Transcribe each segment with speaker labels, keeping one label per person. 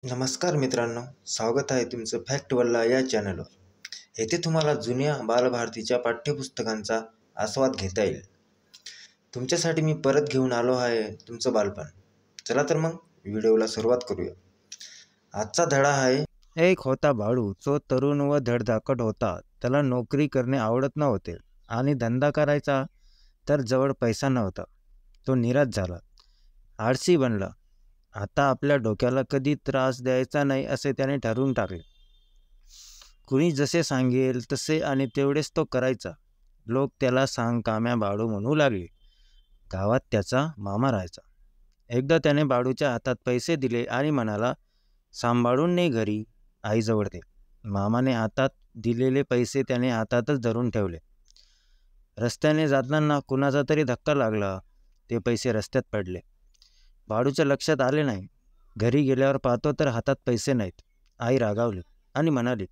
Speaker 1: नमस्कार मित्रांनो, स्वागत आहे तुमचं फॅक्ट वल्ला या चॅनलवर. येथे तुम्हाला जुन्या बालभारतीच्या पाठ्यपुस्तकांचा आस्वाद घेता येईल. तुमच्यासाठी मी परत घेऊन आलो आहे तुमचं बालपण. चला तर मग व्हिडिओला सुरुवात करूया. आजचा धडा आहे,
Speaker 2: एक होता बाळू, जो तरुण व धडधाकट होता. त्याला नोकरी करणे आवडत नव्हते आणि धंदा करायचा तर जवळ पैसा नव्हता. तो निराश झाला, आळशी बनला. आता आपल्या डोक्याला कधी त्रास द्यायचा नाही असे त्याने ठरवून टाकले. कुणी जसे सांगेल तसे आणि तेवढेच तो करायचा. लोक त्याला सांगकाम्या बाळू म्हणू लागले. गावात त्याचा मामा राहायचा. एकदा त्याने बाळूच्या हातात पैसे दिले आणि म्हणाला, सांभाळून ने घरी, आईजवळ दे. मामाने हातात दिलेले पैसे त्याने हातातच धरून ठेवले. रस्त्याने जाताना कुणाचा तरी धक्का लागला. ते पैसे रस्त्यात पडले. बाळूच्या लक्षात आले नाही. घरी गेल्यावर पाहतो तर हातात पैसे नाहीत. आई रागावली आणि म्हणाली,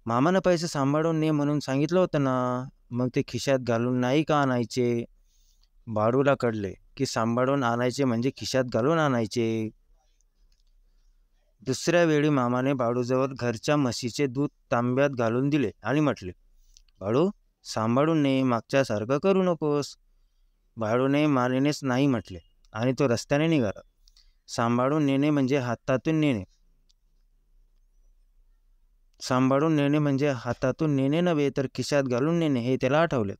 Speaker 2: मामानं पैसे सांभाळून ने म्हणून सांगितलं होतं ना, मग ते खिशात घालून नाही का आणायचे? बाळूला कळले की सांभाळून आणायचे म्हणजे खिशात घालून आणायचे. दुसऱ्या वेळी मामाने बाळूजवळ घरच्या म्हशीचे दूध तांब्यात घालून दिले आणि म्हटले, बाळू, सांभाळून ने, मागच्यासारखं करू नकोस. बाळूने मानेनेच नाही म्हटले आणि तो रस्त्याने निघाला. सांभाळून नेणे म्हणजे हातातून नेणे. सांभाळून नेणे म्हणजे हातातून नेणे नव्हे तर खिशात घालून नेणे हे त्याला आठवले.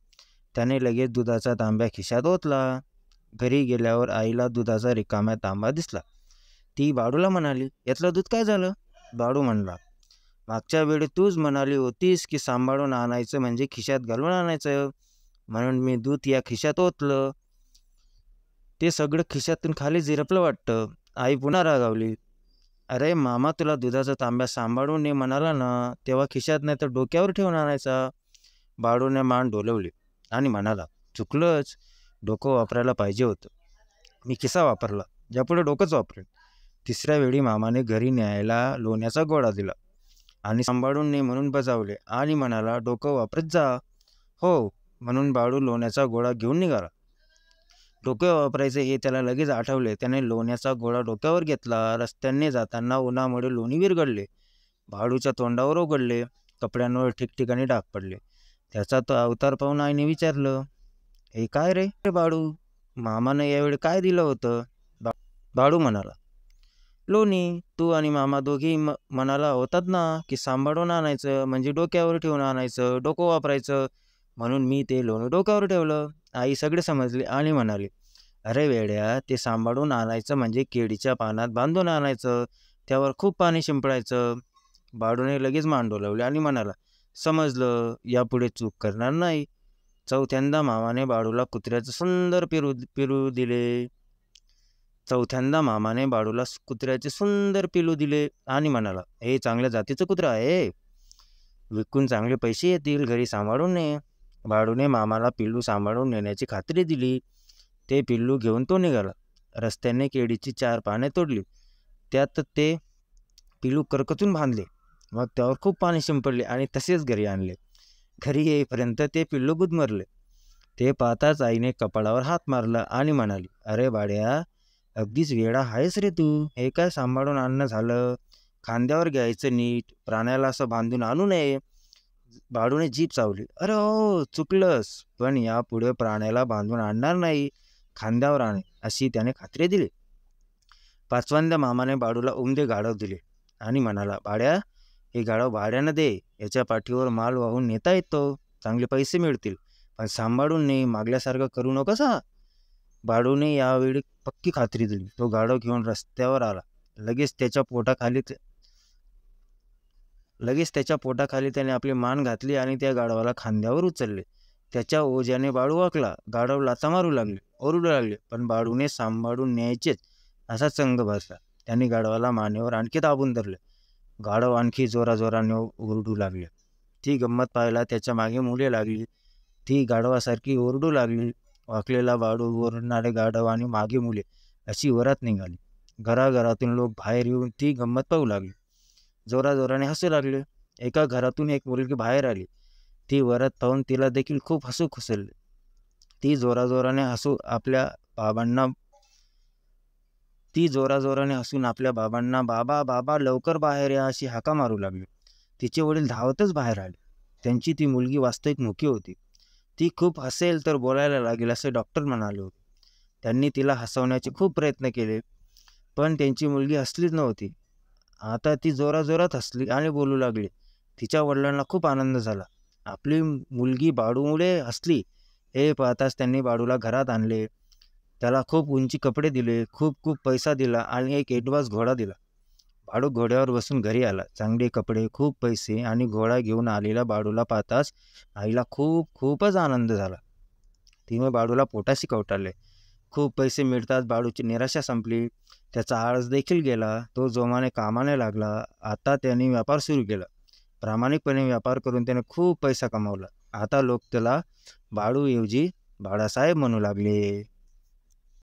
Speaker 2: त्याने लगेच दुधाचा तांब्या खिशात ओतला. घरी गेल्यावर आईला दुधाचा रिकाम्या तांबा दिसला. ती बाळूला म्हणाली, यातलं दूध काय झालं? बाळू म्हणला, मागच्या वेळी तूच म्हणाली होतीस की सांभाळून आणायचं म्हणजे खिशात घालून आणायचं, म्हणून मी दूध या खिशात ओतलं. ते सगळं खिशातून खाली झिरपलं वाटतं. आई पुन्हा रागावली, अरे मामा, तुला दुधाचा तांब्या सांभाळून ये म्हणाला ना, तेव्हा खिशात नाही तर डोक्यावर ठेवून आणायचा. बाळूने मान डोलवली आणि म्हणाला, चुकलंच, डोकं वापरायला पाहिजे होतं. मी खिसा वापरला, यापुढे डोकंच वापरेन. तिसऱ्या वेळी मामाने घरी न्यायला लोण्याचा गोळा दिला आणि सांभाळून ने म्हणून बजावले आणि म्हणाला, डोकं वापरत जा. हो, म्हणून बाळू लोण्याचा गोळा घेऊन निघाला. डोके वापरायचे हे त्याला लगेच आठवले. त्याने लोण्याचा गोळा डोक्यावर घेतला. रस्त्याने जाताना उन्हामुळे लोणी विरघळले. बाळूच्या तोंडावर ओघळले. कपड्यांवर ठिकठिकाणी डाग पडले. त्याचा तो अवतार पाहून आईने विचारलं, हे काय रे बाळू, मामानं यावेळी काय दिलं होतं? बाळू म्हणाला, लोणी. तू आणि मामा दोघी म्हणाला होतात ना की सांभाळून आणायचं म्हणजे डोक्यावर ठेवून आणायचं, डोकं वापरायचं, म्हणून मी ते लोणी डोक्यावर ठेवलं. आई सगळे समजले आणि म्हणाली, अरे वेड्या, ते सांभाळून आणायचं म्हणजे केळीच्या पानात बांधून आणायचं, त्यावर खूप पाणी शिंपडायचं. बाळूने लगेच मान डोलावली आणि म्हणाला, समजलं, यापुढे चूक करणार नाही. चौथ्यांदा मामाने बाळूला कुत्र्याचं सुंदर पिलू दिले. कुत्र्याचे सुंदर पिलू दिले आणि म्हणाला, हे चांगल्या जातीचं कुत्रं आहे, विकून चांगले पैसे येतील, घरी सांभाळून ने. बाळूने मामाला पिल्लू सांभाळून नेण्याची खात्री दिली. ते पिल्लू घेऊन तो निघाला. रस्त्याने केळीची 4 पाने तोडली. त्यात ते पिल्लू करकचून बांधले. मग त्यावर खूप पाणी शिंपडले आणि तसेच घरी आणले. घरी येईपर्यंत ते पिल्लू गुदमरले. ते पाहताच आईने कपाळावर हात मारला आणि म्हणाली, अरे बाड्या, अगदीच वेडा आहेस रे तू. हे काय सांभाळून आणणं झालं? खांद्यावर घ्यायचं नीट, प्राण्याला असं बांधून आणू नये. बाळूने जीभ चावली. अरे हो, चुकलंस, पण यापुढे प्राण्याला बांधून आणणार नाही, खांद्यावर आणे, अशी त्याने खात्री दिली. पाचव्यांदा मामाने बाळूला उमदे गाढव दिले आणि म्हणाला, बाड्या, हे गाढव भाड्यानं दे, याच्या पाठीवर माल वाहून नेता येतो, चांगले पैसे मिळतील, पण सांभाळून ने, मागल्यासारखं करू नकोस हा. बाळूने यावेळी पक्की खात्री दिली. तो गाढव घेऊन रस्त्यावर आला. लगेच त्याच्या पोटाखाली त्याने आपली मान घातली आणि त्या गाढवाला खांद्यावर उचलले. त्याच्या ओझ्याने बाळू वाकला. गाढव लाथा मारू लागले, ओरडू लागले, पण बाळूने सांभाळून न्यायचेच असा चंग बसला. त्यांनी गाढवाला मानेवर आणखी दाबून धरले. गाढव आणखी जोराजोराने ओरडू लागले. ती गंमत पाहायला त्याच्या मागे मुले लागली. ती गाढवासारखी ओरडू लागली. वाकलेला बाळू, ओरडणारे गाढव आणि मागे मुले अशी वरात निघाली. घराघरातून लोक बाहेर येऊन ती गंमत पाहू लागली. जोराजोराने हसू लागले. एका घरातून एक मुलगी बाहेर आली. ती वरात पाहून तिला देखील खूप हसू खुसलले. ती जोराजोराने हसू आपल्या बाबांना ती जोराजोराने हसून आपल्या बाबांना बाबा बाबा लवकर बाहेर या अशी हाका मारू लागली. तिचे वडील धावतच बाहेर आले. त्यांची ती मुलगी वास्तविक मुकी होती. ती खूप हसेल तर बोलायला लागेल असे डॉक्टर म्हणाले होते. त्यांनी तिला हसवण्याचे खूप प्रयत्न केले, पण त्यांची मुलगी हसलीच नव्हती. आता ती जोराजोरात हसली आणि बोलू लागली. तिच्या वडिलांना खूप आनंद झाला. आपली मुलगी बाळूमुळे हसली हे पाहताच त्यांनी बाळूला घरात आणले. त्याला खूप उंची कपडे दिले, खूप खूप पैसा दिला आणि एक एडवान्स घोडा दिला. बाळू घोड्यावर बसून घरी आला. चांगले कपडे, खूप पैसे आणि घोडा घेऊन आलेला बाळूला पाहताच आईला खूपच आनंद झाला. तिने बाळूला पोटाशी कवटाळले. खूप पैसे मिळताच बाळूची निराशा संपली. त्याचा आळस देखील गेला. तो जोमाने कामाने लागला. आता त्याने व्यापार सुरू केला. प्रामाणिकपणे व्यापार करून त्याने खूप पैसा कमावला. आता लोक त्याला बाळूऐवजी बाळासाहेब म्हणू लागले.